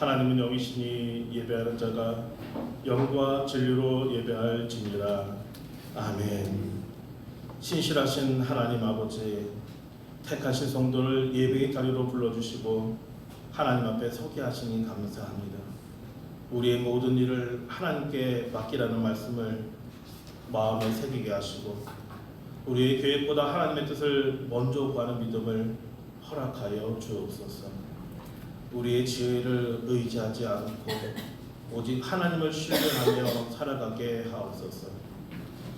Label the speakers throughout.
Speaker 1: 하나님은 영이시니 예배하는 자가 영과 진리로 예배할지니라. 아멘. 신실하신 하나님 아버지, 택하신 성도를 예배의 자리로 불러주시고 하나님 앞에 서게 하시니 감사합니다. 우리의 모든 일을 하나님께 맡기라는 말씀을 마음에 새기게 하시고 우리의 계획보다 하나님의 뜻을 먼저 구하는 믿음을 허락하여 주옵소서. 우리의 지혜를 의지하지 않고 오직 하나님을 신뢰하며 살아가게 하옵소서.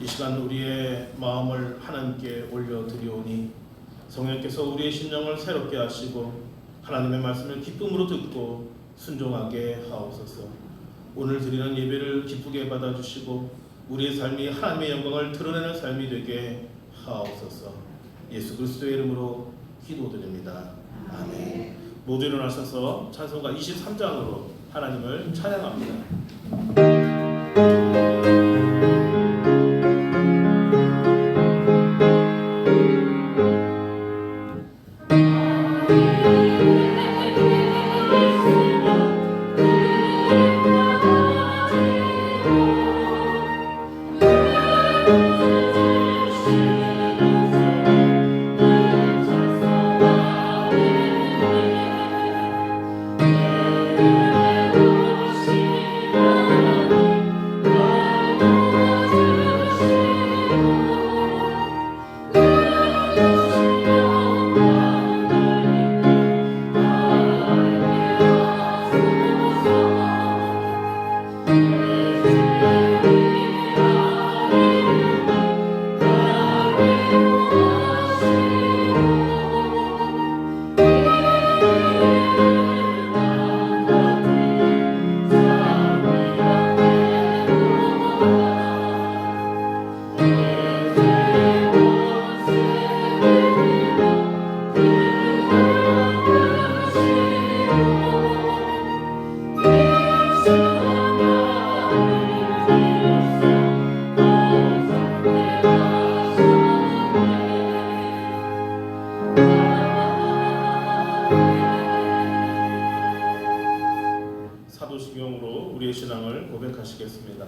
Speaker 1: 이 시간 우리의 마음을 하나님께 올려드리오니 성령께서 우리의 심령을 새롭게 하시고 하나님의 말씀을 기쁨으로 듣고 순종하게 하옵소서. 오늘 드리는 예배를 기쁘게 받아주시고 우리의 삶이 하나님의 영광을 드러내는 삶이 되게 하옵소서. 예수 그리스도의 이름으로 기도드립니다. 아멘. 모두 일어나셔서 찬송가 23장으로 하나님을 찬양합니다. 사도신경으로 우리의 신앙을 고백하시겠습니다.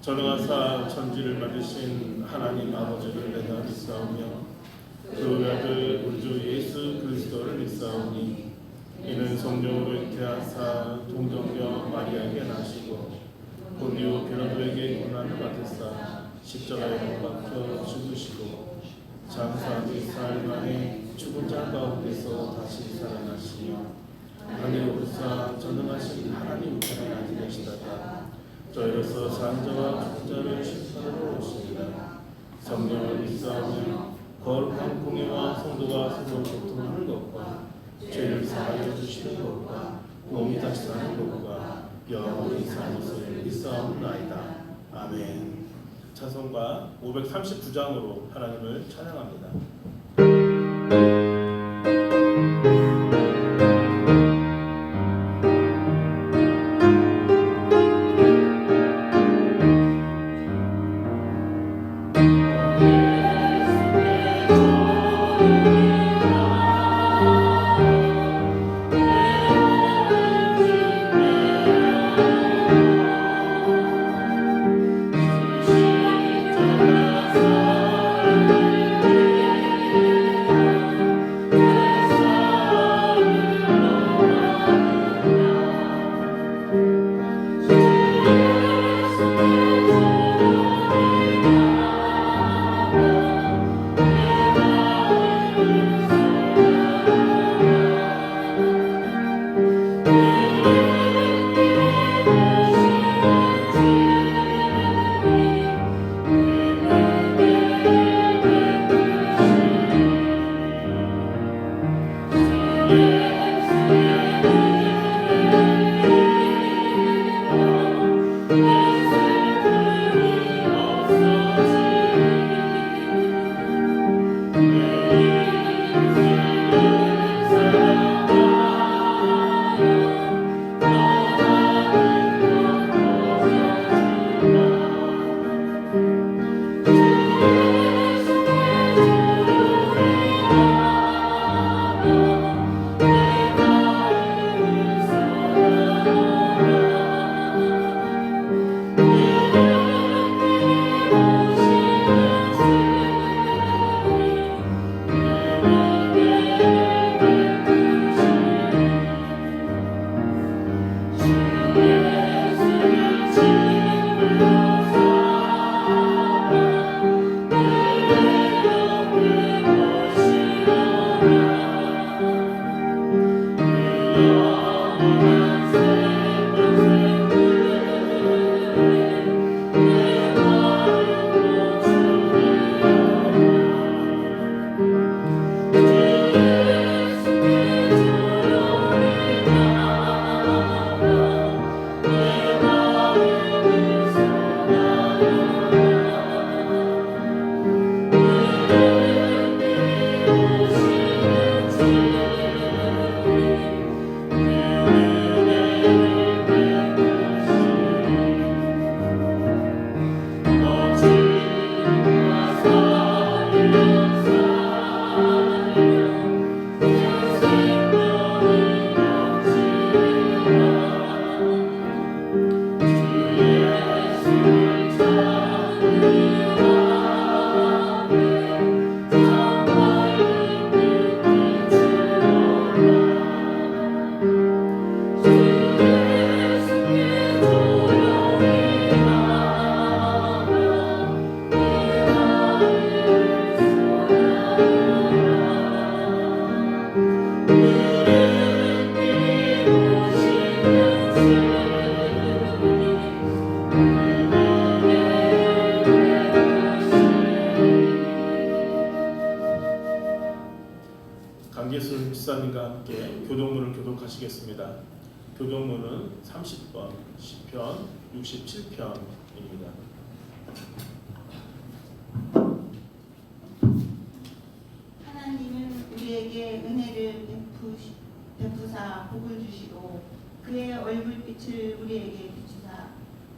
Speaker 1: 전능하사 천지를 만드신 하나님 아버지를 내가 믿사오며 그 아들 우리 주 예수 그리스도를 믿사오니 이는 성령으로 잉태하사 동정녀 마리아에게 나시고 본디오 빌라도에게 고난을 받으사 십자가에 못 박혀 죽으시고 장사 및 사흘 만에 죽은 자 가운데서 다시 살아나시며 하늘에 오르사 전능하신 하나님 우편에 앉으시다가 저희로서 산자와 죽은 자를 심판하러 오시리라. 성령을 믿사오며 거룩한 공예와 성도가 서로 교통하는 것과 죄를 사하여 주시는 것과 몸이 다시 사는 것과 영원히 사는 것을 믿사옵나이다. 아멘. 찬송가 539장으로 하나님을 찬양합니다. 강계순 집사님과 함께 교동문을 교독하시겠습니다. 교동문은 30번, 시편 67편입니다.
Speaker 2: 하나님은 우리에게 은혜를 베푸사 복을 주시고 그의 얼굴빛을 우리에게 비추사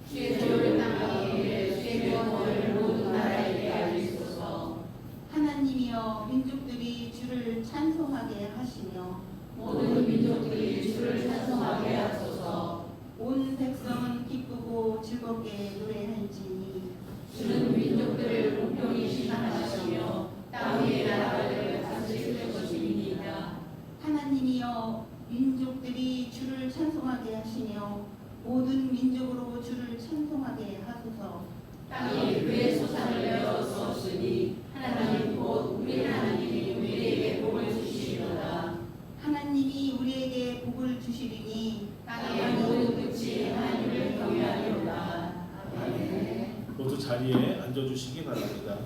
Speaker 3: 주의 도를 땅에 주의 명을 모든 나라에게 알리소서.
Speaker 2: 하나님이여 민족들이 주를 찬송하게 하시며
Speaker 3: 모든 민족들이 주를 찬송하게 하소서.
Speaker 2: 온 백성은 기쁘고 즐겁게 노래할지니
Speaker 3: 주는 민족들을 공평히 심판하시며 땅 위의 나라를 다스릴 것이니이다.
Speaker 2: 하나님이여 민족들이 주를 찬송하게 하시며 모든 민족으로 주를 찬송하게 하소서.
Speaker 3: 땅이 그의 소산을 내어 주었으니 하나님 곧 우리 하나님이 우리에게 복을 주시리로다.
Speaker 2: 하나님이 우리에게 복을 주시리니
Speaker 3: 땅의 모든 끝이 하나님을 경외하리로다. 아멘.
Speaker 1: 모두 자리에 앉아주시기 바랍니다.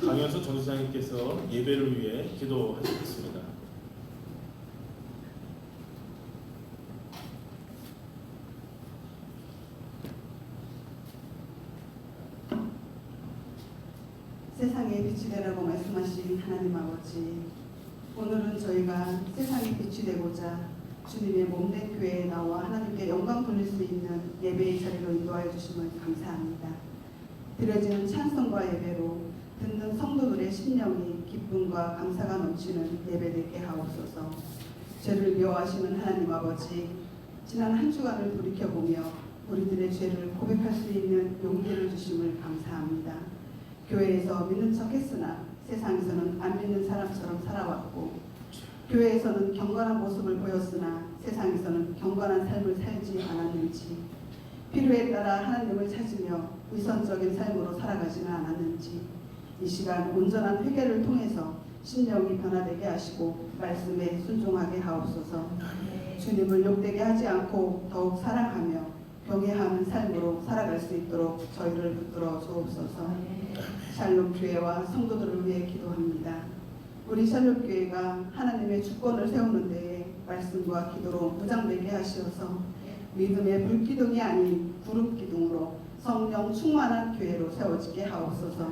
Speaker 1: 강현수 전도사님께서 예배를 위해 기도하시겠습니다.
Speaker 4: 세상에 빛이 되라고 말씀하신 하나님 아버지, 오늘은 저희가 세상에 빛이 되고자 주님의 몸된 교회에 나와 하나님께 영광 돌릴 수 있는 예배의 자리로 인도하여 주심을 감사합니다. 드려지는 찬송과 예배로 듣는 성도들의 심령이 기쁨과 감사가 넘치는 예배되게 하옵소서. 죄를 미워하시는 하나님 아버지, 지난 한 주간을 돌이켜보며 우리들의 죄를 고백할 수 있는 용기를 주심을 감사합니다. 교회에서 믿는 척 했으나 세상에서는 안 믿는 사람처럼 살아왔고, 교회에서는 경건한 모습을 보였으나 세상에서는 경건한 삶을 살지 않았는지, 필요에 따라 하나님을 찾으며 위선적인 삶으로 살아가지는 않았는지, 이 시간 온전한 회개를 통해서 심령이 변화되게 하시고 말씀에 순종하게 하옵소서. 주님을 욕되게 하지 않고 더욱 사랑하며 경외하는 삶으로 살아갈 수 있도록 저희를 붙들어 주옵소서. 샬롬 교회와 성도들을 위해 기도합니다. 우리 샬롬 교회가 하나님의 주권을 세우는 데에 말씀과 기도로 무장되게 하시어서 믿음의 불기둥이 아닌 구름기둥으로 성령 충만한 교회로 세워지게 하옵소서.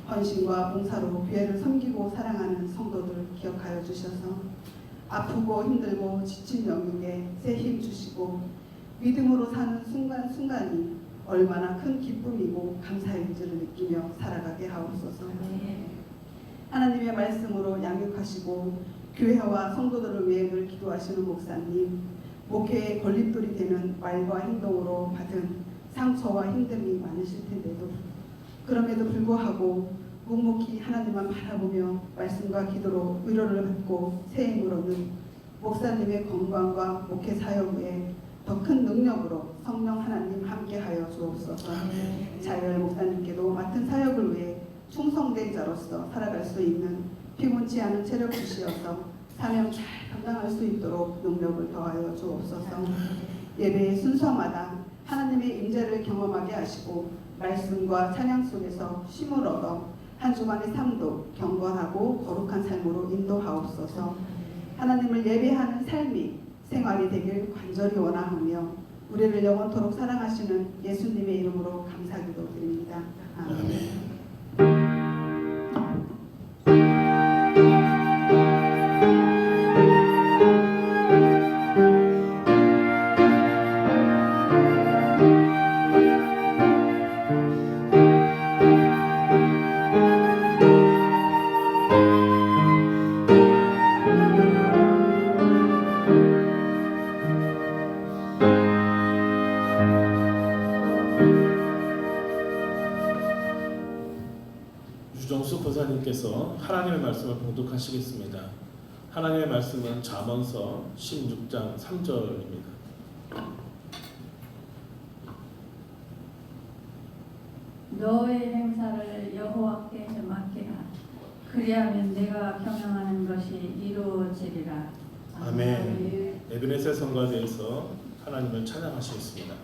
Speaker 4: 헌신과 봉사로 교회를 섬기고 사랑하는 성도들 기억하여 주셔서 아프고 힘들고 지친 영육에 새 힘 주시고 믿음으로 사는 순간순간이 얼마나 큰 기쁨이고 감사인지를 느끼며 살아가게 하옵소서. 하나님의 말씀으로 양육하시고 교회와 성도들을 위해 늘 기도하시는 목사님, 목회의 걸림돌이 되는 말과 행동으로 받은 상처와 힘듦이 많으실 텐데도 그럼에도 불구하고 묵묵히 하나님만 바라보며 말씀과 기도로 위로를 받고 새 힘을 얻는 목사님의 건강과 목회 사역 외에 더 큰 능력으로 성령 하나님 함께하여 주옵소서. 자열 목사님께도 맡은 사역을 위해 충성된 자로서 살아갈 수 있는 피곤치 않은 체력 주시어서 사명 잘 감당할 수 있도록 능력을 더하여 주옵소서. 예배의 순서마다 하나님의 임재를 경험하게 하시고 말씀과 찬양 속에서 쉼을 얻어 한 주간의 삶도 경건하고 거룩한 삶으로 인도하옵소서. 하나님을 예배하는 삶이 생활이 되길 간절히 원하오며 우리를 영원토록 사랑하시는 예수님의 이름으로 감사기도 드립니다. 아멘.
Speaker 1: 유정수 권사님께서 하나님의 말씀을 봉독하시겠습니다. 하나님의 말씀은 잠언서 16장 3절입니다.
Speaker 5: 너의 행사를 여호와께 맡기라. 그리하면 내가 경영하는 것이 이루어지리라.
Speaker 1: 아멘. 에베네셀 성가대에서 하나님을 찬양하시겠습니다.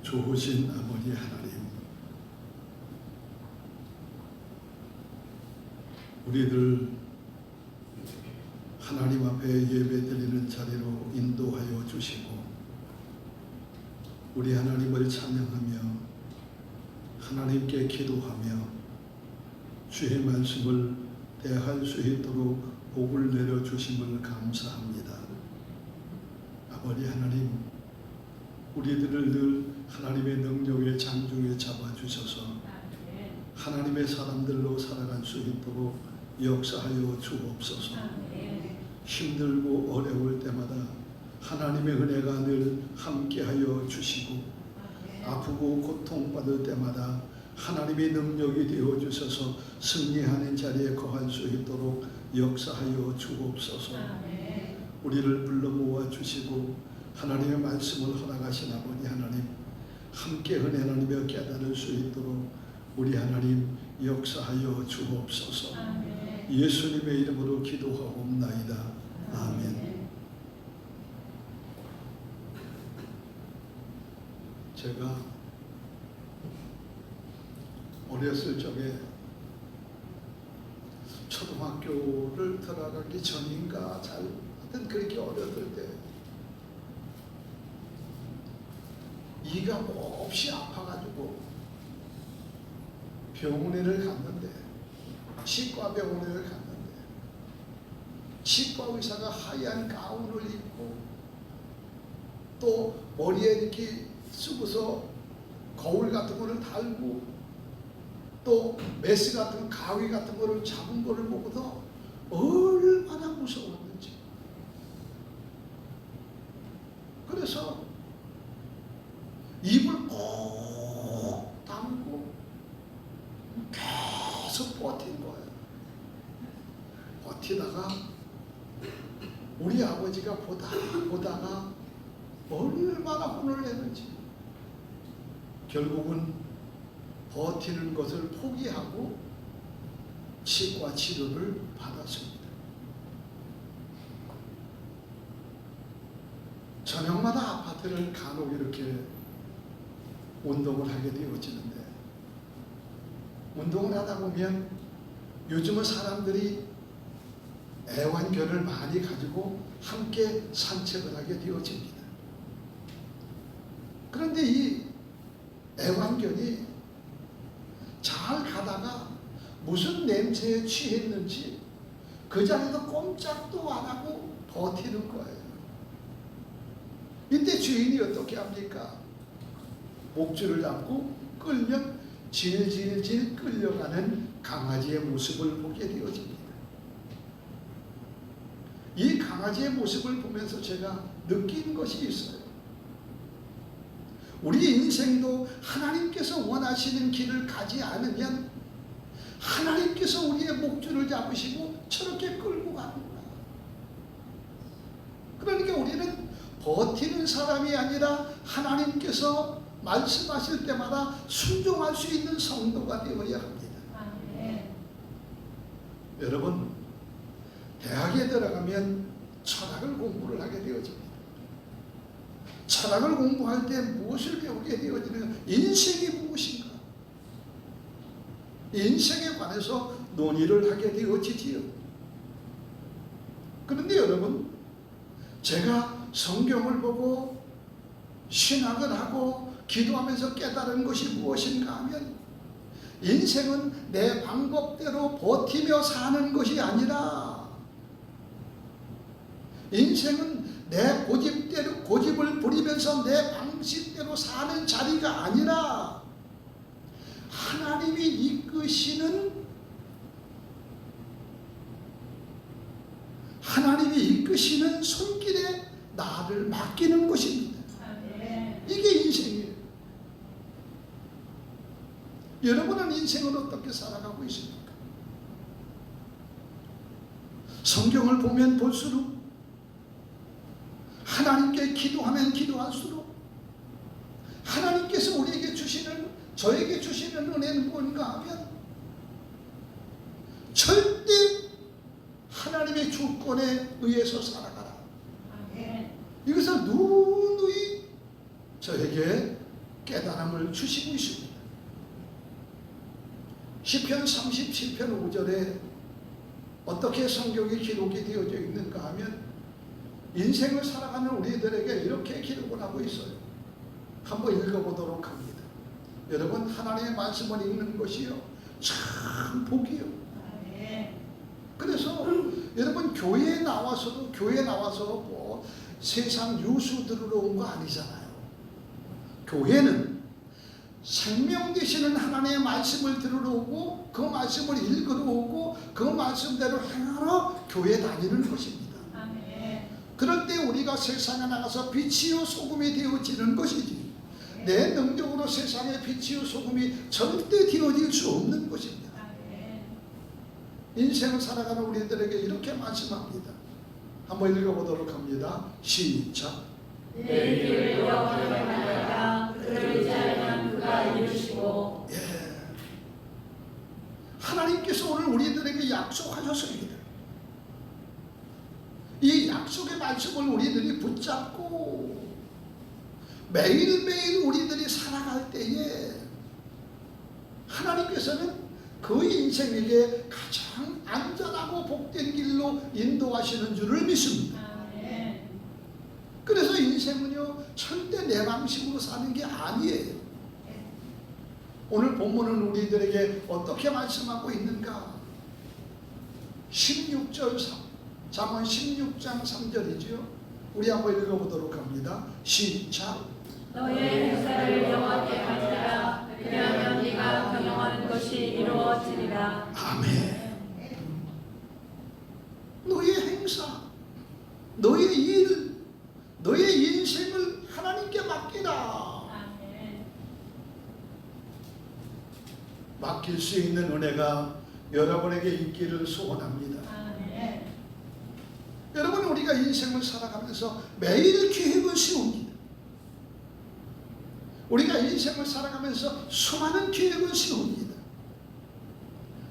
Speaker 6: 좋으신 아버지 하나님, 우리들 하나님 앞에 예배드리는 자리로 인도하여 주시고 우리 하나님을 찬양하며 하나님께 기도하며 주의 말씀을 대할 수 있도록 복을 내려주심을 감사합니다. 아버지 하나님, 우리들을 늘 하나님의 능력의 장중에 잡아주셔서 하나님의 사람들로 살아갈 수 있도록 역사하여 주옵소서. 힘들고 어려울 때마다 하나님의 은혜가 늘 함께하여 주시고 아프고 고통받을 때마다 하나님의 능력이 되어 주셔서 승리하는 자리에 거할 수 있도록 역사하여 주옵소서. 우리를 불러 모아 주시고 하나님의 말씀을 허락하신 아버지 하나님, 함께 은혜 나누며 깨달을 수 있도록 우리 하나님 역사하여 주옵소서. 예수님의 이름으로 기도하옵나이다. 아멘. 제가 어렸을 적에 초등학교를 들어가기 전인가 하여튼 그렇게 어렸을 때 이가 몹시 아파가지고 병원에를 갔는데, 치과 병원에를 갔는데 치과 의사가 하얀 가운을 입고 또 머리에 이렇게 쓰고서 거울 같은 거를 달고 또 메스 같은 가위 같은 거를 잡은 거를 보고서 얼마나 무서웠는지. 그래서 입을 꼭 다물고 계속 버틴 거예요. 버티다가 우리 아버지가 보다가 얼마나 혼을 내는지 결국은 버티는 것을 포기하고 치과 치료를 받았습니다. 저녁마다 아파트를 간혹 이렇게 운동을 하게 되어지는데, 운동을 하다 보면 요즘은 사람들이 애완견을 많이 가지고 함께 산책을 하게 되어집니다. 그런데 이 애완견이 잘 가다가 무슨 냄새에 취했는지 그 자리에서 꼼짝도 안 하고 버티는 거예요. 이때 주인이 어떻게 합니까? 목줄을 잡고 끌면 질질질 끌려가는 강아지의 모습을 보게 되어집니다. 이 강아지의 모습을 보면서 제가 느낀 것이 있어요. 우리 인생도 하나님께서 원하시는 길을 가지 않으면 하나님께서 우리의 목줄을 잡으시고 저렇게 끌고 가는구나. 그러니까 우리는 버티는 사람이 아니라 하나님께서 말씀하실 때마다 순종할 수 있는 성도가 되어야 합니다. 여러분, 대학에 들어가면 철학을 공부를 하게 되어집니다. 철학을 공부할 때 무엇을 배우게 되어지느냐? 인생이 무엇인가? 인생에 관해서 논의를 하게 되어지지요. 그런데 여러분, 제가 성경을 보고 신학을 하고 기도하면서 깨달은 것이 무엇인가 하면, 인생은 내 방법대로 버티며 사는 것이 아니라 인생은 내 고집을 부리면서 내 방식대로 사는 자리가 아니라 하나님이 이끄시는 손길에 나를 맡기는 것입니다. 이게 인생이에요. 여러분은 인생을 어떻게 살아가고 있습니까? 성경을 보면 볼수록, 하나님께 기도하면 기도할수록 하나님께서 우리에게 주시는, 저에게 주시는 은혜는 뭔가 하면 절대 하나님의 주권에 의해서 살아가라. 이것을 누누이 저에게 깨달음을 주시고 있습니다. 시편 37편 5절에 어떻게 성경이 기록이 되어져 있는가 하면 인생을 살아가는 우리들에게 이렇게 기록을 하고 있어요. 한번 읽어보도록 합니다. 여러분, 하나님의 말씀을 읽는 것이요 참 복이요. 그래서 여러분, 교회에 나와서 뭐 세상 뉴스 들으러 온 거 아니잖아요. 교회는 생명 되시는 하나님의 말씀을 들으러 오고 그 말씀을 읽으러 오고 그 말씀대로 행하러 교회 다니는 것입니다. 그럴 때 우리가 세상에 나가서 빛이요 소금이 되어지는 것이지, 내 능력으로 세상의 빛이요 소금이 절대 되어질 수 없는 것입니다. 인생을 살아가는 우리들에게 이렇게 말씀합니다. 한번 읽어보도록 합니다. 시작.
Speaker 3: 내 길을 여호와께 만나라. 그를 의지하면 그가 이루시고.
Speaker 6: 하나님께서 오늘 우리들에게 약속하셨습니다. 이 약속의 말씀을 우리들이 붙잡고 매일매일 우리들이 살아갈 때에 하나님께서는 그 인생에게 가장 안전하고 복된 길로 인도하시는 줄을 믿습니다. 그래서 인생은요 절대 내 방식으로 사는 게 아니에요. 오늘 본문은 우리들에게 어떻게 말씀하고 있는가? 16절 3 잠언 16장 3절이죠. 우리 한번 읽어보도록 합니다. 시작.
Speaker 3: 너의 행사를 여호와께 바치라. 그리하면 네가 경영하는 것이 이루어지리라.
Speaker 6: 아멘. 너의 행사, 너의 일, 너의 인생을 하나님께 맡기라. 맡길 수 있는 은혜가 여러분에게 있기를 소원합니다. 여러분, 우리가 인생을 살아가면서 매일 계획을 세웁니다. 우리가 인생을 살아가면서 수많은 계획을 세웁니다.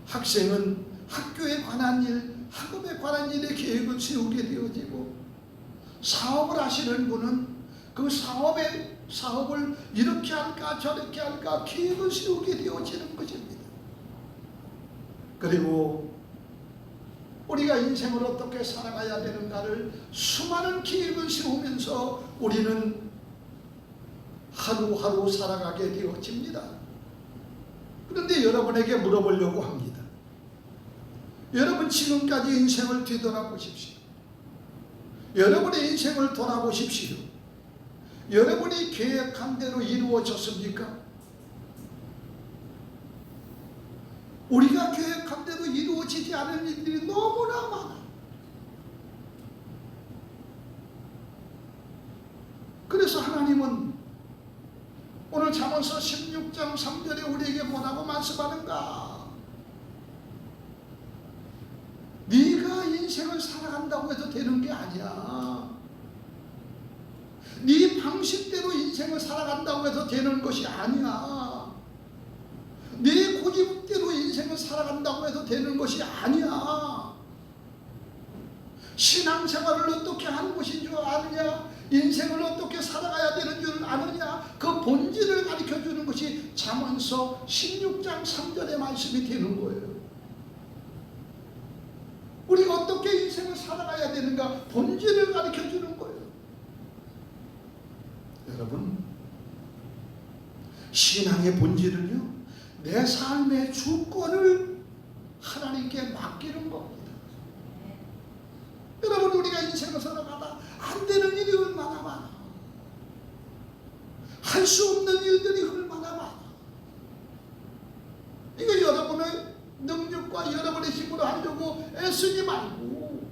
Speaker 6: 학생은 학교에 관한 일, 학업에 관한 일에 계획을 세우게 되어지고, 사업을 하시는 분은 그 사업을 이렇게 할까 저렇게 할까 계획을 세우게 되어지는 것입니다. 그리고 우리가 인생을 어떻게 살아가야 되는가를 수많은 계획을 세우면서 우리는 하루하루 살아가게 되어집니다. 그런데 여러분에게 물어보려고 합니다. 여러분, 지금까지 인생을 뒤돌아보십시오. 여러분의 인생을 돌아보십시오. 여러분이 계획한 대로 이루어졌습니까? 우리가 계획한 대로 이루어지지 않은 일들이 너무나 많아요. 그래서 하나님은 오늘 잠언서 16장 3절에 우리에게 뭐라고 말씀하는가? 네가 인생을 살아간다고 해도 되는 게 아니야. 네 방식대로 인생을 살아간다고 해도 되는 것이 아니야. 네 고집대로 인생을 살아간다고 해도 되는 것이 아니야. 신앙생활을 어떻게 하는 것인 줄 아느냐? 인생을 어떻게 살아가야 되는 줄 아느냐? 그 본질을 가르쳐주는 것이 잠언서 16장 3절의 말씀이 되는 거예요. 우리가 어떻게 인생을 살아가야 되는가? 본질을 가르쳐주는 거예요. 여러분, 신앙의 본질은요, 내 삶의 주권을 하나님께 맡기는 겁니다. 여러분, 우리가 인생을 살아가다 안 되는 일이 얼마나 많아. 할 수 없는 일들이 얼마나 많아. 이거 여러분의 능력과 여러분의 힘으로 하려고 애쓰지 말고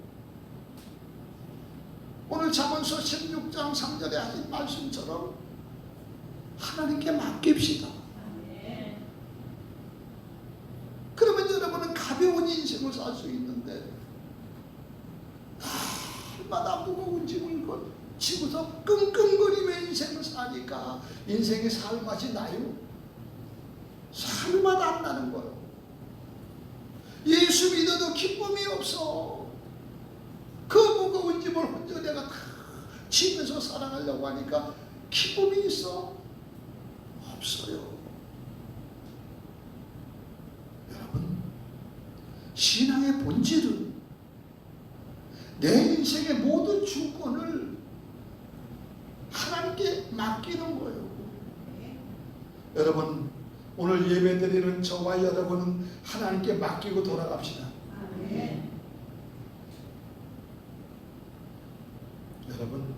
Speaker 6: 오늘 잠언서 16장 3절에 하신 말씀처럼 하나님께 맡깁시다. 그러면 여러분은 가벼운 인생을 살 수 있는데 날마다 무거운 짐을 지고서 끙끙거리며 인생을 사니까 인생의 살맛이 나요? 살맛 안 나는 거예요. 예수 믿어도 기쁨이 없어. 그 무거운 짐을 혼자 내가 다 지면서 살아가려고 하니까 기쁨이 있어? 없어요. 여러분, 신앙의 본질은 내 인생의 모든 주권을 하나님께 맡기는 거예요. 여러분, 오늘 예배드리는 저와 여러분은 하나님께 맡기고 돌아갑시다.
Speaker 3: 아멘.
Speaker 6: 여러분,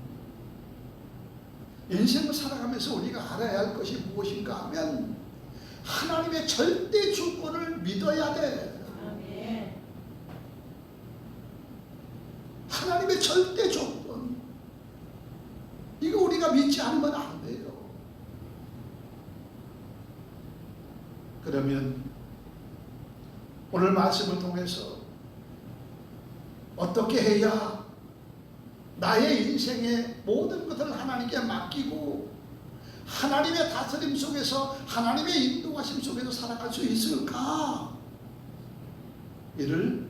Speaker 6: 인생을 살아가면서 우리가 알아야 할 것이 무엇인가 하면 하나님의 절대 주권을 믿어야 돼.
Speaker 3: 아멘.
Speaker 6: 하나님의 절대 주권. 이거 우리가 믿지 않으면 안 돼요. 그러면 오늘 말씀을 통해서 어떻게 해야 나의 인생의 모든 것을 하나님께 맡기고 하나님의 다스림 속에서 하나님의 인도하심 속에서 살아갈 수 있을까? 이를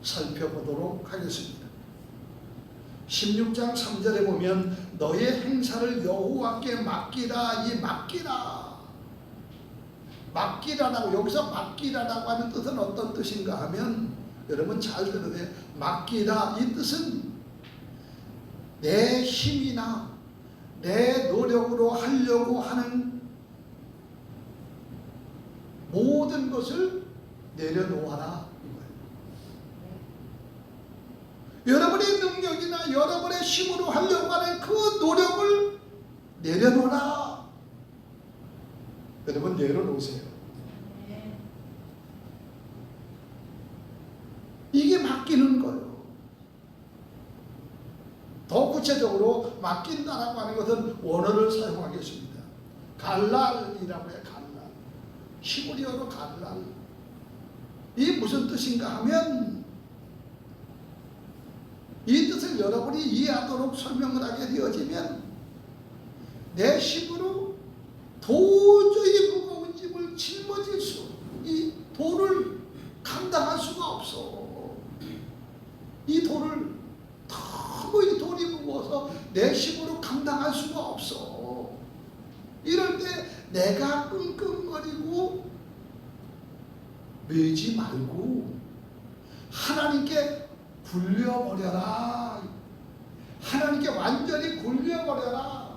Speaker 6: 살펴보도록 하겠습니다. 16장 3절에 보면 너의 행사를 여호와께 맡기라. 이 맡기라라고, 여기서 맡기라라고 하는 뜻은 어떤 뜻인가 하면 여러분 잘 들어야 돼요. 맡기라 이 뜻은 내 힘이나 내 노력으로 하려고 하는 모든 것을 내려놓아라 이거예요. 여러분의 능력이나 여러분의 힘으로 하려고 하는 그 노력을 내려놓아라. 여러분 내려놓으세요. 이게 맡기는 거예요. 더 구체적으로 맡긴다라고 하는 것은 원어를 사용하겠습니다. 갈랄이라고 해요. 갈랄. 히브리어로 갈랄. 이게 무슨 뜻인가 하면 이 뜻을 여러분이 이해하도록 설명을 하게 되어지면 내 힘으로 도저히 무거운 짐을 짊어질 수, 이 돌을 감당할 수가 없어. 이 돌을 너무 이 돌이 무거워서 내 힘으로 감당할 수가 없어. 이럴 때 내가 끙끙거리고 매지 말고 하나님께 굴려버려라. 하나님께 완전히 굴려버려라.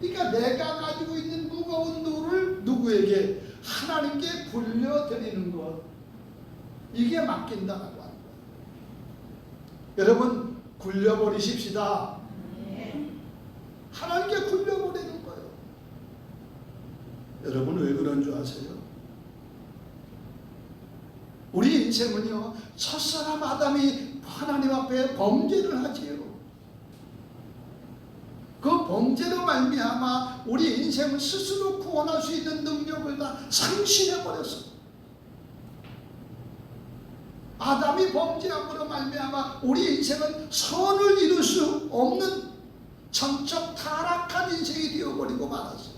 Speaker 6: 그러니까 내가 가지고 있는 무거운 돌을 누구에게? 하나님께 굴려드리는 것. 이게 맡긴다라고 하는 거예요. 여러분 굴려버리십시다. 하나님께 굴려버리는 거예요. 여러분 왜 그런 줄 아세요? 우리 인생은요, 첫사람 아담이 하나님 앞에 범죄를 하지요. 그 범죄로 말미암아 우리 인생을 스스로 구원할 수 있는 능력을 다 상실해 버렸어. 아담이 범죄함으로 말미암아 우리 인생은 선을 이룰 수 없는 전적 타락한 인생이 되어버리고 말았어.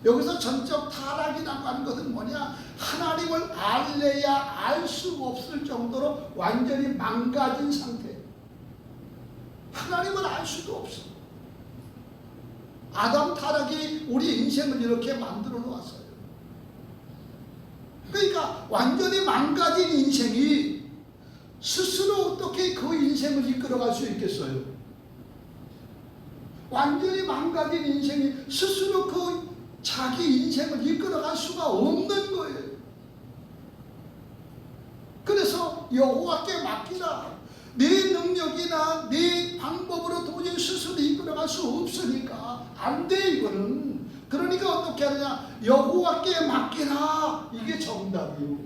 Speaker 6: 여기서 전적 타락이라고 하는 것은 뭐냐? 하나님을 알래야 알 수 없을 정도로 완전히 망가진 상태. 하나님을 알 수도 없어. 아담 타락이 우리 인생을 이렇게 만들어 놓았어요. 그러니까 완전히 망가진 인생이 스스로 어떻게 그 인생을 이끌어갈 수 있겠어요? 완전히 망가진 인생이 스스로 그 자기 인생을 이끌어갈 수가 없는 거예요. 그래서 여호와께 맡기라. 내 능력이나 내 방법으로 도저히 스스로 이끌어갈 수 없으니까 안 돼, 이거는. 그러니까 어떻게 하느냐? 여호와께 맡기라. 이게 정답이요.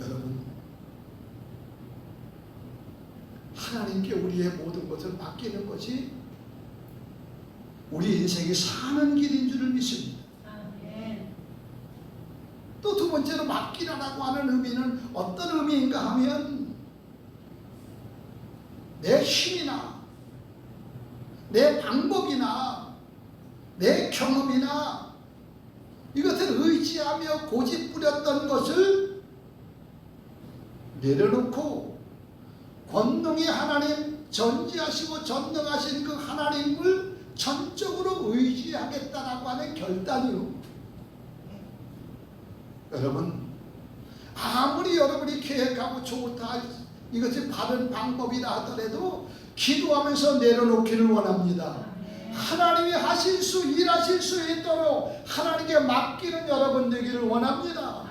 Speaker 6: 여러분, 하나님께 우리의 모든 것을 맡기는 것이 우리 인생이 사는 길인 줄을 믿습니다. 또 두 번째로 맡기라라고 하는 의미는 어떤 의미인가 하면 내 힘이나 내 방법이나 내 경험이나 이것을 의지하며 고집 부렸던 것을 내려놓고 권능의 하나님, 전지하시고 전능하신 그 하나님을 전적으로 의지하겠다라고 하는 결단이요. 여러분, 아무리 여러분이 계획하고 좋다, 이것이 바른 방법이라 하더라도 기도하면서 내려놓기를 원합니다. 하나님이 하실 수, 일하실 수 있도록 하나님께 맡기는 여러분 되기를 원합니다.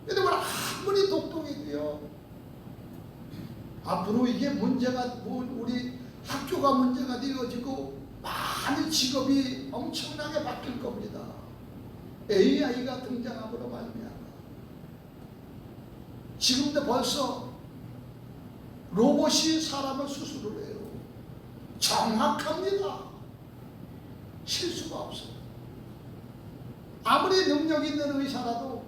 Speaker 6: 여러분, 아무리 독동이고요, 앞으로 이게 문제가, 우리 학교가 문제가 되어지고 많은 직업이 엄청나게 바뀔 겁니다. AI가 등장함으로 말미암아 지금도 벌써 로봇이 사람을 수술을 해요. 정확합니다. 실수가 없어요. 아무리 능력 있는 의사라도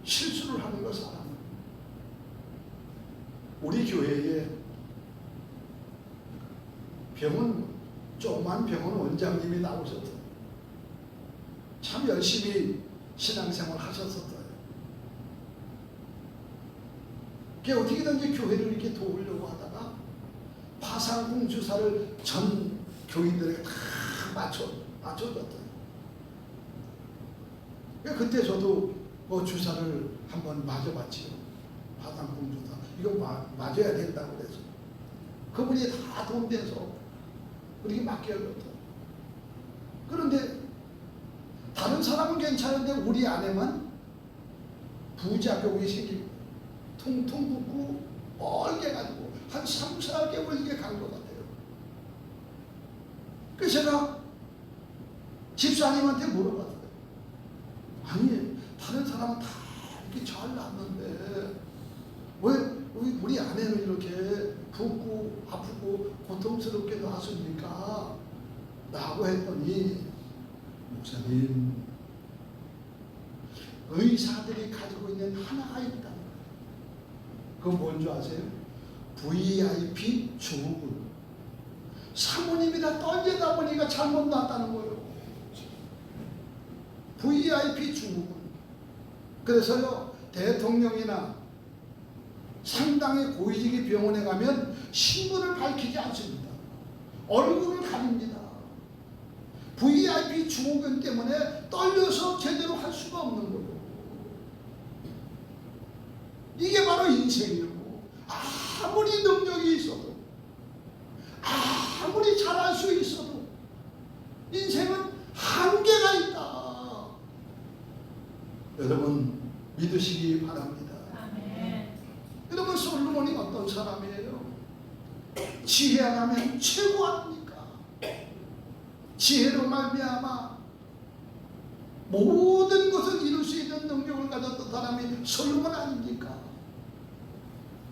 Speaker 6: 실수를 하는 거 사람은. 우리 교회에 조그만 병원 원장님이 나오셨어요. 참 열심히 신앙생활 하셨었어요. 그게 어떻게든지 교회를 이렇게 도우려고 하다가 파상궁 주사를 전 교인들에게 다 맞춰줬어요. 그때 저도 주사를 한번 맞아봤지요. 파상궁 주사. 이거 맞아야 된다고 그래서. 그분이 다 돈 내서 그렇게 맡겨줬어요. 그런데 다른 사람은 괜찮은데 우리 아내만 부작용이 생기고 퉁퉁 붓고 뻘게 가지고 한 3, 4개월 이게 간 것 같아요. 그래서 제가 집사님한테 물어봤어요. 아니, 다른 사람은 다 이렇게 잘 났는데 왜 우리 아내는 이렇게 붓고 아프고 고통스럽게도 하십니까? 라고 했더니, 목사님, 의사들이 가지고 있는 하나가 있다는 거예요. 그건 뭔지 아세요? VIP 증후군. 사모님이 다 떨리다 보니까 잘못 났다는 거예요. VIP 증후군. 그래서요, 대통령이나 상당히 고위직이 병원에 가면 신분을 밝히지 않습니다. 얼굴을 가립니다. VIP 증후군 때문에 떨려서 제대로 할 수가 없는 거예요. 이게 바로 인생이고, 아무리 능력이 있어도, 아무리 잘할 수 있어도 인생은 한계가 있다. 여러분, 믿으시기 바랍니다. 여러분, 솔로몬이 어떤 사람이에요? 지혜하면 최고 아닙니까? 지혜로 말미암아 모든 것을 이룰 수 있는 능력을 가졌던 사람이 솔로몬 아닙니까?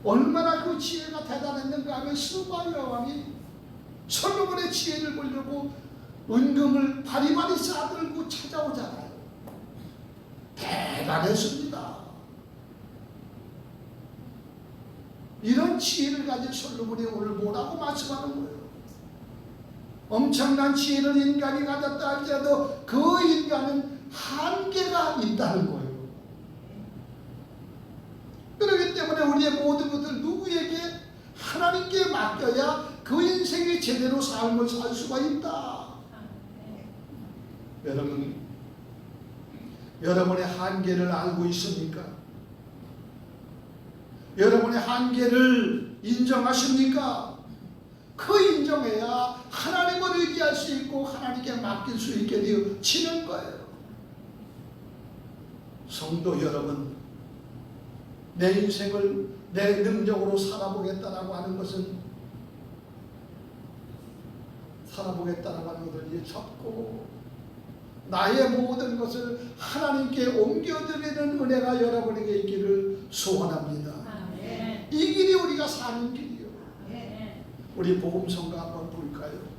Speaker 6: 얼마나 그 지혜가 대단했는가 하면 스바 여왕이 솔로몬의 지혜를 보려고 은금을 바리바리 싸들고 찾아오잖아요. 대단했습니다. 이런 지혜를 가진 솔로몬이 오늘 뭐라고 말씀하는 거예요? 엄청난 지혜를 인간이 가졌다 할지라도 그 인간은 한계가 있다는 거예요. 그렇기 때문에 우리의 모든 것을 누구에게? 하나님께 맡겨야 그 인생이 제대로 삶을 살 수가 있다. 여러분의 한계를 알고 있습니까? 여러분의 한계를 인정하십니까? 그 인정해야 하나님을 의지할 수 있고 하나님께 맡길 수 있게 되어지는 거예요. 성도 여러분, 내 인생을 내 능력으로 살아보겠다라고 하는 것은 이제 접고 나의 모든 것을 하나님께 옮겨드리는 은혜가 여러분에게 있기를 소원합니다. 이 길이 우리가 사는 길이요. 우리 복음성가 한번 볼까요?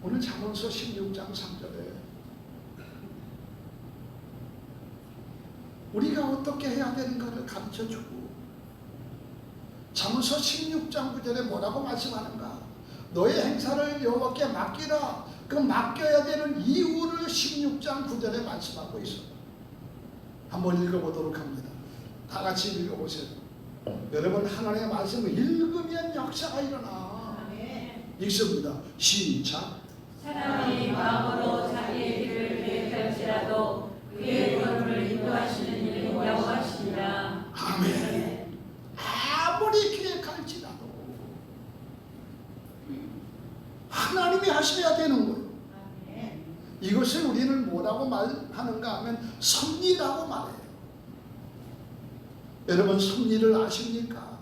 Speaker 6: 오늘 잠언서 16장 3절에 우리가 어떻게 해야 되는가를 가르쳐주고, 잠언서 16장 9절에 뭐라고 말씀하는가? 너의 행사를 여호와께 맡기라. 그 맡겨야 되는 이유를 16장 9절에 말씀하고 있어요. 한번 읽어보도록 합니다. 다 같이 읽어보세요. 여러분, 하나님의 말씀을 읽으면 역사가 일어나. 읽습니다. 시작.
Speaker 3: 사람이 마음으로 자기의 길을 계획할지라도 그의 걸음을 인도하시는 이는 여호와시니라.
Speaker 6: 아멘. 아무리 계획할지라도 하나님이 하셔야 되는 거예요. 이것을 우리는 뭐라고 말하는가 하면 섭리라고 말해요. 여러분, 섭리를 아십니까?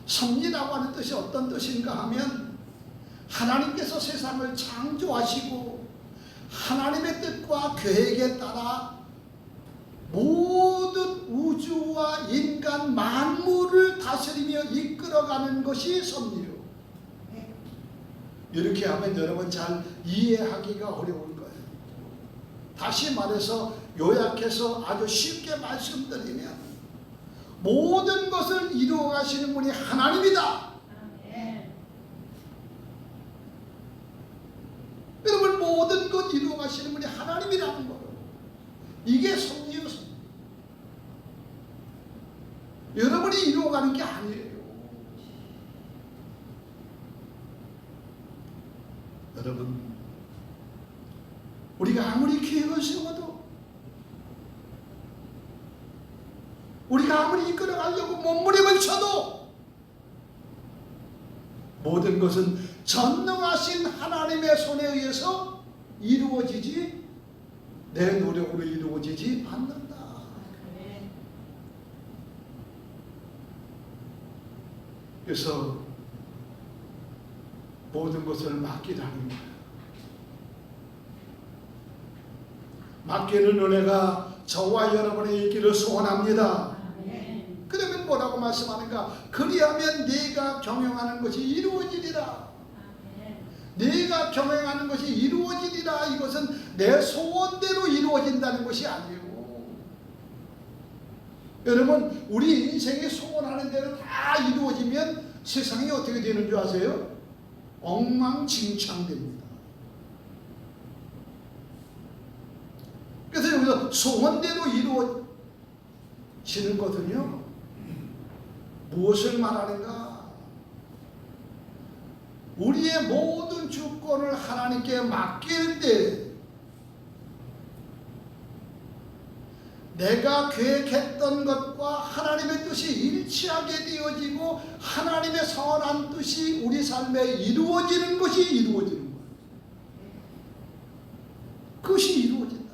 Speaker 6: 섭리라고 하는 뜻이 어떤 뜻인가 하면 하나님께서 세상을 창조하시고 하나님의 뜻과 계획에 따라 모든 우주와 인간 만물을 다스리며 이끌어가는 것이 섭리요. 이렇게 하면 여러분 잘 이해하기가 어려울 거예요. 다시 말해서 요약해서 아주 쉽게 말씀드리면 모든 것을 이루어 가시는 분이 하나님이다. 여러분, 모든 것 이루어 가시는 분이 하나님이라는 거예요. 이게 섭리였습니다. 여러분이 이루어 가는 게 아니에요. 여러분, 우리가 아무리 계획을 세워도, 우리가 아무리 이끌어가려고 몸부림을 쳐도 모든 것은 전능하신 하나님의 손에 의해서 이루어지지 내 노력으로 이루어지지 않는다. 그래서 모든 것을 맡기라는 거예요. 맡기는 은혜가 저와 여러분의 있기를 소원합니다.
Speaker 5: 아멘.
Speaker 6: 그러면 뭐라고 말씀하는가? 그리하면 네가 경영하는 것이 이루어지리라.
Speaker 5: 아멘.
Speaker 6: 네가 경영하는 것이 이루어지리라. 이것은 내 소원대로 이루어진다는 것이 아니에요. 여러분, 우리 인생이 소원하는 대로 다 이루어지면 세상이 어떻게 되는 줄 아세요? 엉망진창됩니다. 그래서 여기서 소원대로 이루어지는 것은요, 무엇을 말하는가? 우리의 모든 주권을 하나님께 맡길 때 내가 계획했던 것과 하나님의 뜻이 일치하게 되어지고 하나님의 선한 뜻이 우리 삶에 이루어지는 것이 이루어지는 거예요. 그것이 이루어진다.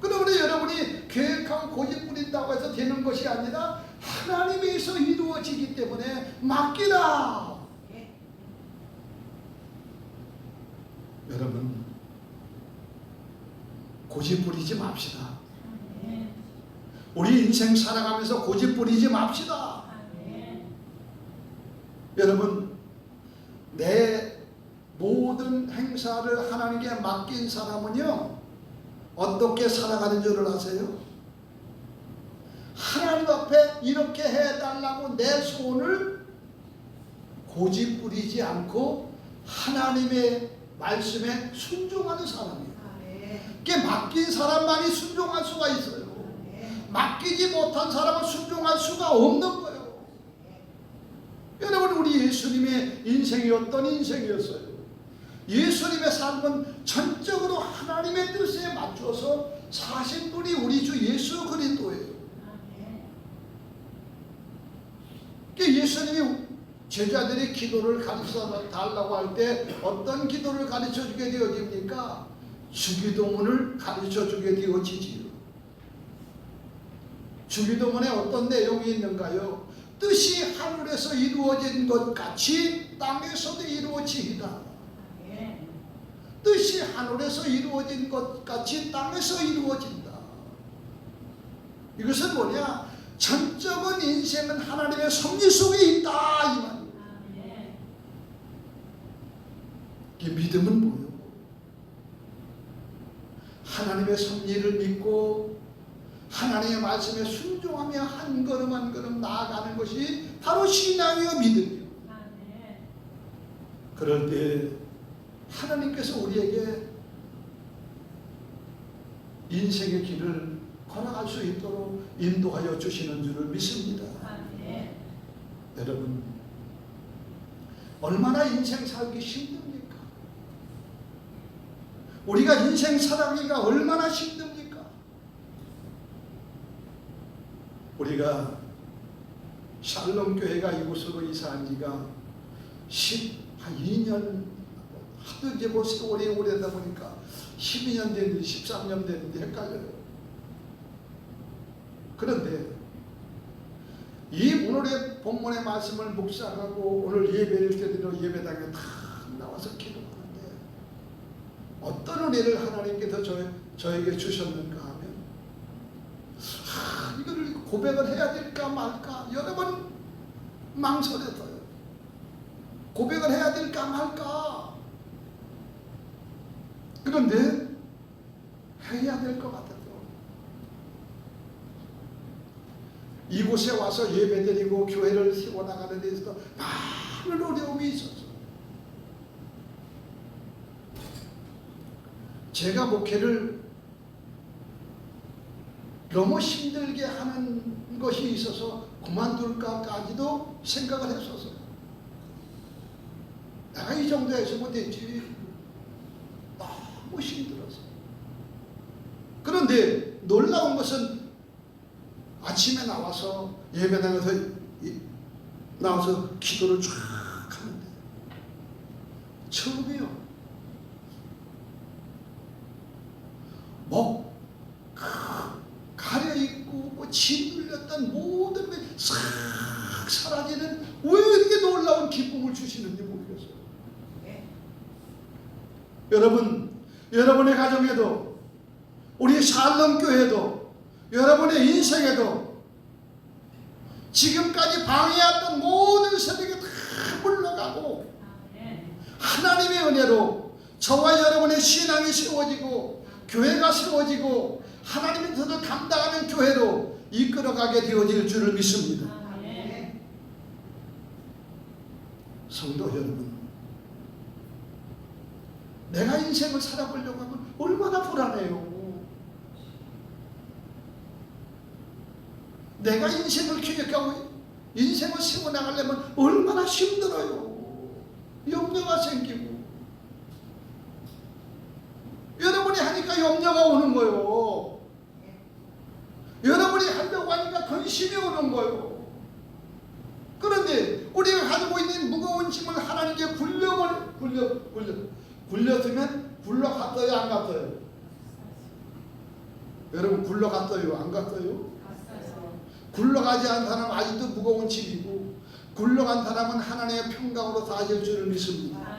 Speaker 6: 그러므로 여러분이 계획하고 고집 부린다고 해서 되는 것이 아니라 하나님에서 이루어지기 때문에 맡기라. 여러분, 고집 부리지 맙시다.
Speaker 5: 아멘.
Speaker 6: 우리 인생 살아가면서 고집 부리지 맙시다.
Speaker 5: 아멘.
Speaker 6: 여러분, 내 모든 행사를 하나님께 맡긴 사람은요, 어떻게 살아가는 줄을 아세요? 하나님 앞에 이렇게 해달라고 내 소원을 고집 부리지 않고 하나님의 말씀에 순종하는 사람이에요. 이게 맡긴 사람만이 순종할 수가 있어요. 맡기지 못한 사람은 순종할 수가 없는 거예요. 여러분, 우리 예수님의 인생이 어떤 인생이었어요? 예수님의 삶은 전적으로 하나님의 뜻에 맞춰서 사신 분이 우리 주 예수 그리스도예요. 예수님이 제자들이 기도를 가르쳐 달라고 할 때 어떤 기도를 가르쳐 주게 되어집니까? 주기도문을 가르쳐 주게 되어지지요. 주기도문에 어떤 내용이 있는가요? 뜻이 하늘에서 이루어진 것 같이 땅에서도 이루어지이다. 뜻이 하늘에서 이루어진 것 같이 땅에서 이루어진다. 이것은 뭐냐? 전적인 인생은 하나님의 섭리 속에 있다, 이 말이에요. 이 믿음은 뭐예요? 하나님의 섭리를 믿고 하나님의 말씀에 순종하며 한 걸음 한 걸음 나아가는 것이 바로 신앙이요 믿음이요. 그럴 때 하나님께서 우리에게 인생의 길을 걸어갈 수 있도록 인도하여 주시는 줄을 믿습니다. 여러분, 얼마나 인생 살기 힘듭니까? 우리가 인생 살아가기가 얼마나 힘듭니까? 우리가 샬롬 교회가 이곳으로 이사한 지가 12년, 하도 이제 뭐 세월이 오래다 보니까 12년 됐는지 13년 됐는지 헷갈려요. 그런데 이 오늘의 본문의 말씀을 묵상하고 오늘 예배를 드리러 예배당에 다 나와서 기도하는데 어떤 은혜를 하나님께서 저에게 주셨는가 하면 이거를 고백을 해야 될까 말까 여러 번 망설였어요. 고백을 해야 될까 말까. 그런데 해야 될 것 같아요. 이곳에 와서 예배드리고 교회를 세워나가는 데 있어서 많은 어려움이 있었어요. 제가 목회를 너무 힘들게 하는 것이 있어서 그만둘까까지도 생각을 했었어요. 내가 이 정도 했으면 되지. 너무 힘들었어요. 그런데 놀라운 것은 아침에 나와서 예배당에서 나와서 기도를 쫙 하는데 처음이요. 목 가려있고 뭐 짓눌렸던 모든 게 싹 사라지는 왜 이렇게 놀라운 기쁨을 주시는지 모르겠어요. 여러분, 여러분의 가정에도, 우리 샬롬 교회도, 여러분의 인생에도 지금까지 방해했던 모든 세력이 다 물러가고 하나님의 은혜로 저와 여러분의 신앙이 세워지고 교회가 세워지고 하나님의 뜻을 감당하는 교회로 이끌어가게 되어질 줄을 믿습니다. 성도 여러분, 내가 인생을 살아보려고 하면 얼마나 불안해요. 내가 인생을 기획하고 인생을 세워나가려면 얼마나 힘들어요. 염려가 생기고, 여러분이 하니까 염려가 오는 거예요. 여러분이 하려고 하니까 근심이 오는 거예요. 그런데 우리가 가지고 있는 무거운 짐을 하나님께 굴렸으면 굴러갔어요, 안 갔어요? 여러분 굴러갔어요, 안 갔어요? 굴러가지 않은 사람은 아직도 무거운 짐이고, 굴러간 사람은 하나님의 평강으로 사실 줄을 믿습니다.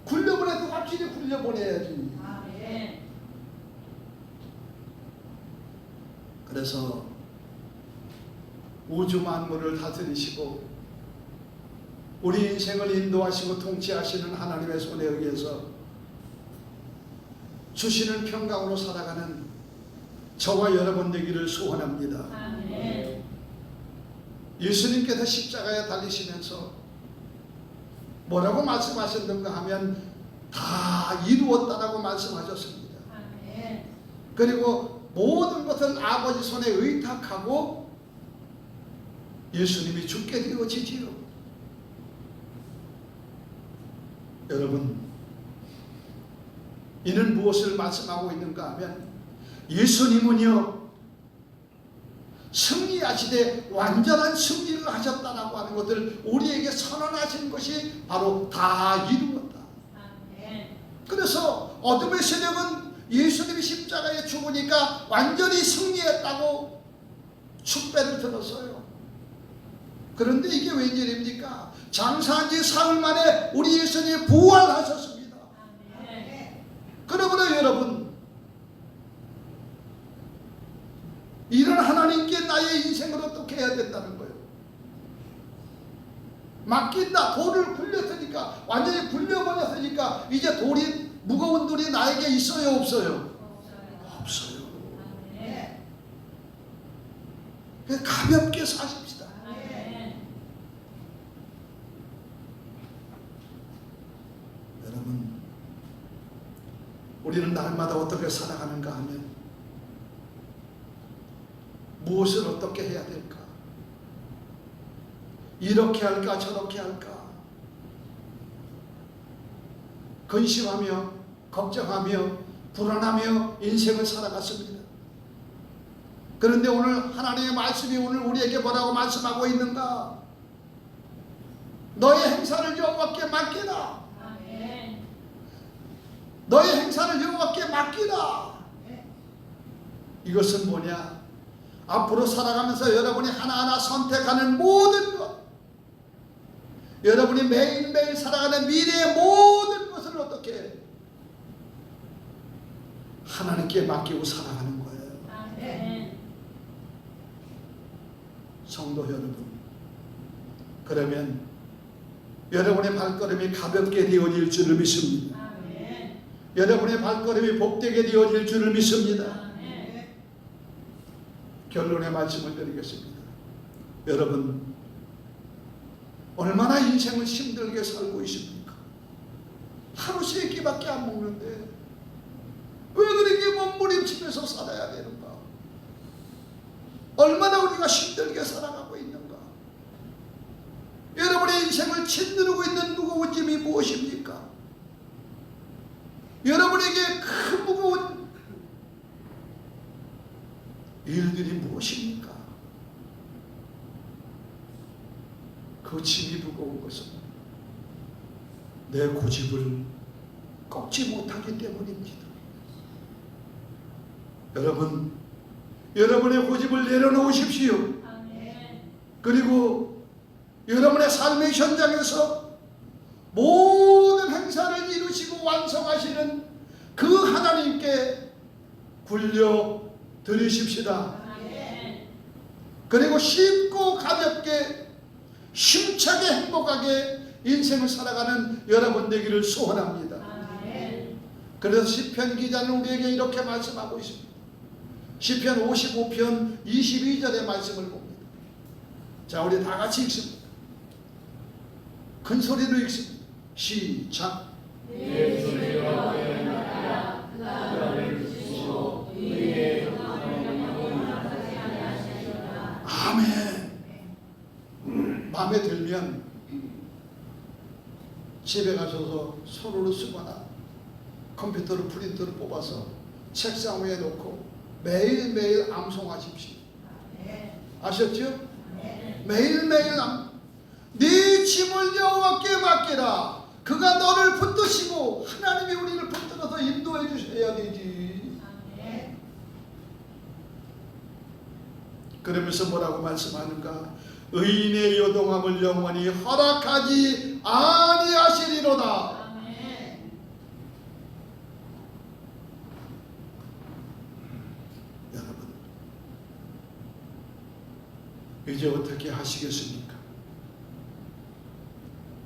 Speaker 6: 굴려보내도 확실히 굴려보내야지. 그래서 우주 만물을 다스리시고 우리 인생을 인도하시고 통치하시는 하나님의 손에 의해서 주시는 평강으로 살아가는 저와 여러분 되기를 소원합니다. 예수님께서 십자가에 달리시면서 뭐라고 말씀하셨는가 하면 다 이루었다라고 말씀하셨습니다. 그리고 모든 것을 아버지 손에 의탁하고 예수님이 죽게 되어지지요. 여러분, 이는 무엇을 말씀하고 있는가 하면 예수님은요 승리하시되 완전한 승리를 하셨다라고 하는 것을 우리에게 선언하신 것이 바로 다 이루었다. 그래서 어둠의 세력은 예수님이 십자가에 죽으니까 완전히 승리했다고 축배를 들었어요. 그런데 이게 웬일입니까? 장사한 지 사흘 만에 우리 예수님이 부활하셨습니다. 그러므로 여러분, 이런 하나님께 나의 인생을 어떻게 해야 된다는 거예요? 맡긴다. 돌을 굴렸으니까, 완전히 굴려버렸으니까 이제 돌이, 무거운 돌이 나에게 있어요, 없어요? 없어요. 그래서 가볍게 사십시다. 여러분, 우리는 날마다 어떻게 살아가는가 하면 무엇을 어떻게 해야 될까? 이렇게 할까 저렇게 할까? 근심하며 걱정하며 불안하며 인생을 살아갔습니다. 그런데 오늘 하나님의 말씀이 오늘 우리에게 뭐라고 말씀하고 있는가? 너의 행사를 여호와께 맡기라. 너의 행사를 여호와께 맡기라. 이것은 뭐냐? 앞으로 살아가면서 여러분이 하나하나 선택하는 모든 것, 여러분이 매일매일 살아가는 미래의 모든 것을 어떻게 하나님께 맡기고 살아가는 거예요. 성도 여러분, 그러면 여러분의 발걸음이 가볍게 되어질 줄을 믿습니다. 여러분의 발걸음이 복되게 되어질 줄을 믿습니다. 결론의 말씀을 드리겠습니다. 여러분, 얼마나 인생을 힘들게 살고 있습니까? 하루 3끼밖에 안 먹는데 왜 그렇게 몸부림치면서 살아야 되는가? 얼마나 우리가 힘들게 살아가고 있는가? 여러분의 인생을 짓누르고 있는 무거운 짐이 무엇입니까? 여러분에게 큰 무거운 일들이 무엇입니까? 그 짐이 무거운 것은 내 고집을 꺾지 못하기 때문입니다. 여러분, 여러분의 고집을 내려놓으십시오. 그리고 여러분의 삶의 현장에서 모든 행사를 이루시고 완성하시는 그 하나님께 굴려 드리십시다.
Speaker 5: 아멘.
Speaker 6: 그리고 쉽고 가볍게 힘차게 행복하게 인생을 살아가는 여러분 되기를 소원합니다.
Speaker 5: 아멘.
Speaker 6: 그래서 시편 기자는 우리에게 이렇게 말씀하고 있습니다. 시편 55편 22절의 말씀을 봅니다. 자, 우리 다 같이 읽습니다. 큰 소리로 읽습니다. 시작.
Speaker 3: 내 주를 여호와께라 그가 너를 지키시고 의의 영광을 나타나지 아니하시리로다.
Speaker 6: 아멘. 마음에 들면 집에 가셔서 손으로 쓰거나 컴퓨터로 프린터를 뽑아서 책상 위에 놓고 매일매일 암송하십시오. 아셨죠? 매일매일 네 짐을 여호와께 맡기라. 그가 너를 붙드시고 하나님이 우리를 붙들어서 인도해 주셔야 되지. 그러면서 뭐라고 말씀하는가? 의인의 요동함을 영원히 허락하지 아니하시리로다.
Speaker 5: 아멘.
Speaker 6: 여러분, 이제 어떻게 하시겠습니까?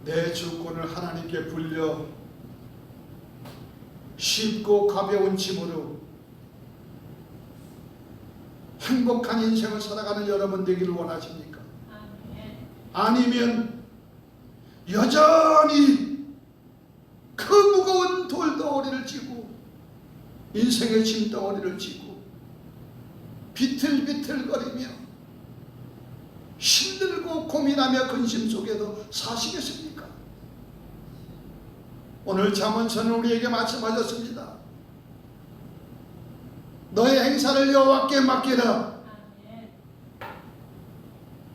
Speaker 6: 내 주권을 하나님께 불려 쉽고 가벼운 짐으로 행복한 인생을 살아가는 여러분 되기를 원하십니까?
Speaker 5: 아멘.
Speaker 6: 아니면 여전히 그 무거운 돌덩어리를 지고 인생의 짐덩어리를 지고 비틀비틀거리며 힘들고 고민하며 근심 속에서 사시겠습니까? 오늘 잠언서는 우리에게 말씀하셨습니다. 너의 행사를 여호와께 맡기라.
Speaker 5: 아멘.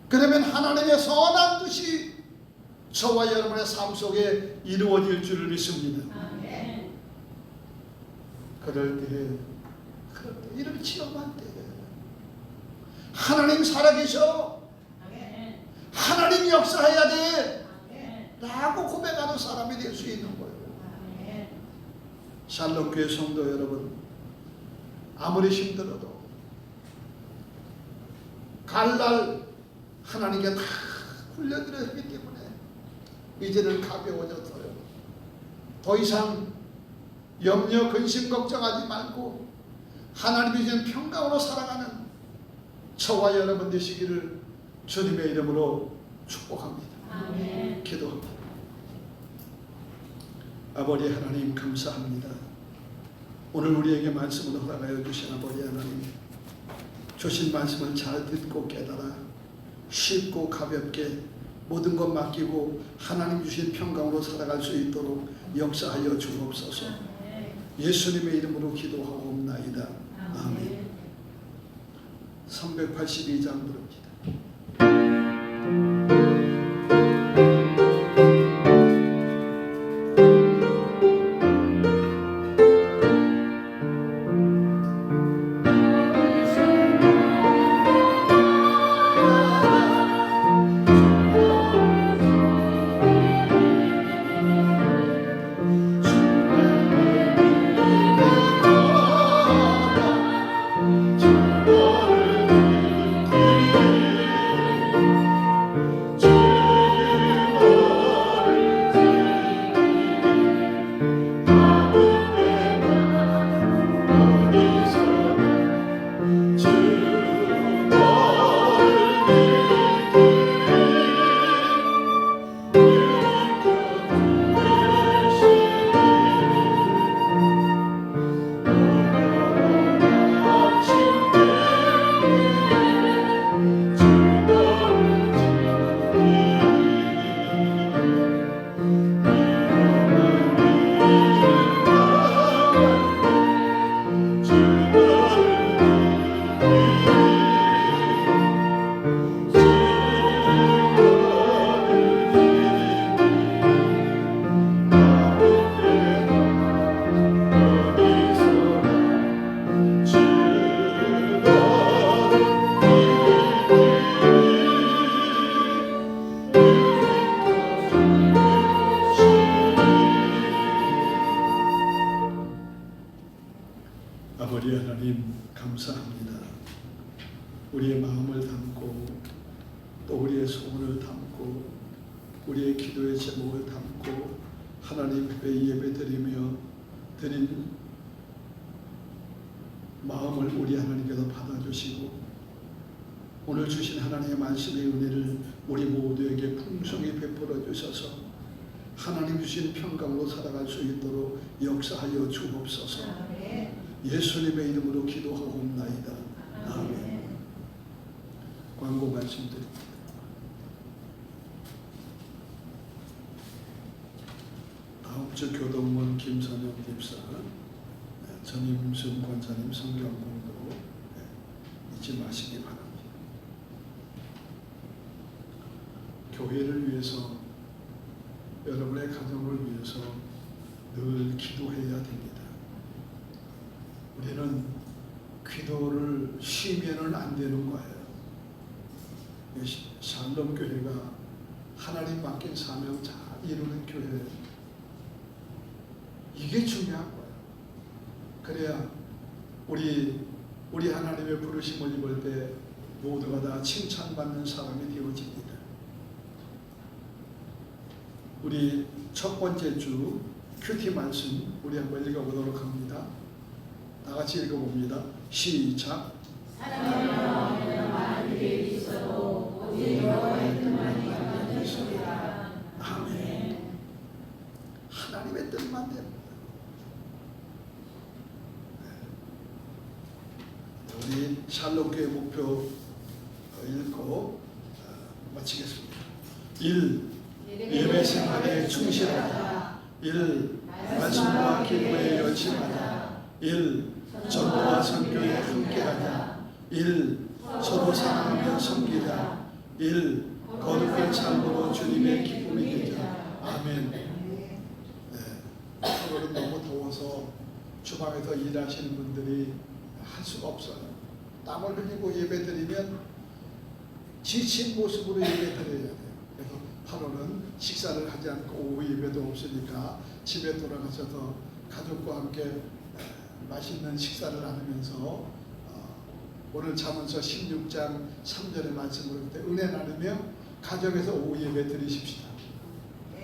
Speaker 6: 그러면 하나님의 선한 뜻이 저와 여러분의 삶 속에 이루어질 줄을 믿습니다.
Speaker 5: 아멘.
Speaker 6: 그럴 때 이런 체험할 때 하나님 살아계셔,
Speaker 5: 아멘.
Speaker 6: 하나님 역사해야 돼
Speaker 5: 아멘.
Speaker 6: 라고 고백하는 사람이 될 수 있는 거예요.
Speaker 5: 아멘.
Speaker 6: 샬롬교회 성도 여러분, 아무리 힘들어도 갈날 하나님께 다 훈련드렸기 때문에 이제는 가벼워졌어요. 더 이상 염려, 근심, 걱정하지 말고 하나님이 주신 평강으로 살아가는 저와 여러분 되시기를 주님의 이름으로 축복합니다.
Speaker 5: 아멘.
Speaker 6: 기도합니다. 아버지 하나님 감사합니다. 오늘 우리에게 말씀을 허락하여 주신 아버지 하나님, 주신 말씀을 잘 듣고 깨달아 쉽고 가볍게 모든 것 맡기고 하나님 주신 평강으로 살아갈 수 있도록 역사하여 주옵소서.
Speaker 5: 아멘.
Speaker 6: 예수님의 이름으로 기도하옵나이다. 아멘. 382장 부릅니다.
Speaker 1: 주를
Speaker 6: 아버지 하나님 감사합니다. 우리의 마음을 담고 또 우리의 소원을 담고 우리의 기도의 제목을 담고 하나님 앞에 예배 드리며 드린 마음을 우리 하나님께서 받아주시고 오늘 주신 하나님의 말씀의 은혜를 우리 모두에게 풍성히 베풀어 주셔서 하나님 주신 평강으로 살아갈 수 있도록 역사하여 주옵소서. 예수님의 이름으로 기도하옵나이다. 아멘. 광고 말씀드립니다. 다음 주 교동원 김선영 집사, 전임순 권사님 성경 공부 잊지 마시기 바랍니다. 교회를 위해서, 여러분의 가정을 위해서 늘 기도해야 됩니다. 우리는 기도를 쉬면은 안 되는 거예요. 샬롬 교회가 하나님 맡긴 사명 잘 이루는 교회, 이게 중요한 거예요. 그래야 우리 하나님의 부르심을 입을 때 모두가 다 칭찬받는 사람이 되어집니다. 우리 첫 번째 주 큐티 말씀 우리 한번 읽어보도록 합니다. 다 같이 읽어봅니다. 시작.
Speaker 3: 사랑하는 마음에는 많은 일이 있어도 오직 여호와의 뜻만이 가능하시리라.
Speaker 6: 아멘. 하나님의 뜻만 됩니다. 우리 샬롬교회 목표 읽고 마치겠습니다. 1. 예배 생활에 충실하다. 1. 말씀과 기도에 열심하다. 1. 전도와 선교에 함께하다. 1. 서로 사랑하며 섬기다. 1. 거룩한 삶으로 주님의 기쁨이 되자. 아멘. 오늘은 너무 더워서 주방에서 일하시는 분들이 할 수가 없어요. 땀을 흘리고 예배드리면 지친 모습으로 예배드려야 돼요. 그래서 8월은 식사를 하지 않고 오후 예배도 없으니까 집에 돌아가셔서 가족과 함께 맛있는 식사를 나누면서 오늘 잠언서 16장 3절의 말씀으로 은혜 나누며 가정에서 오후 예배 드리십시다.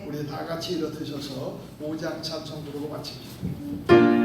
Speaker 6: 우리 다 같이 일어서셔서 5장 찬송 부르고 마칩시다.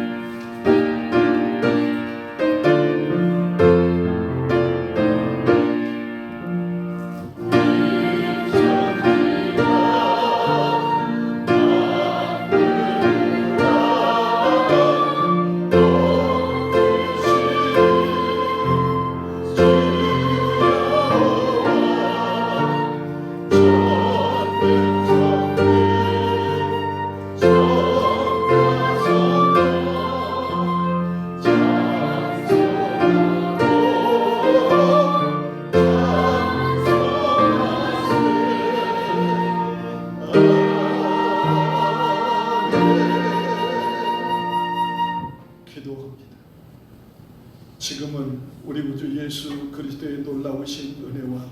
Speaker 6: 지금은 우리 구주 예수 그리스도의 놀라우신 은혜와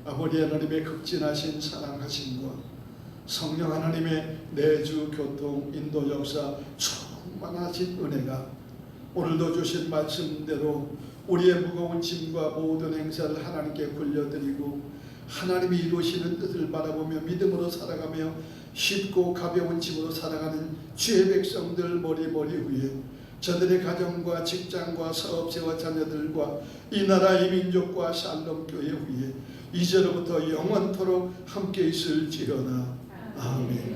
Speaker 6: 아버지 하나님의 극진하신 사랑하심과 성령 하나님의 내주 교통 인도 역사 충만하신 은혜가 오늘도 주신 말씀대로 우리의 무거운 짐과 모든 행사를 하나님께 굴려드리고 하나님이 이루시는 뜻을 바라보며 믿음으로 살아가며 쉽고 가벼운 짐으로 살아가는 주의 백성들 머리머리 위에 저들의 가정과 직장과 사업체와 자녀들과 이 나라 이 민족과 샬롬 교회 위에 이제로부터 영원토록 함께 있을지어다. 아멘.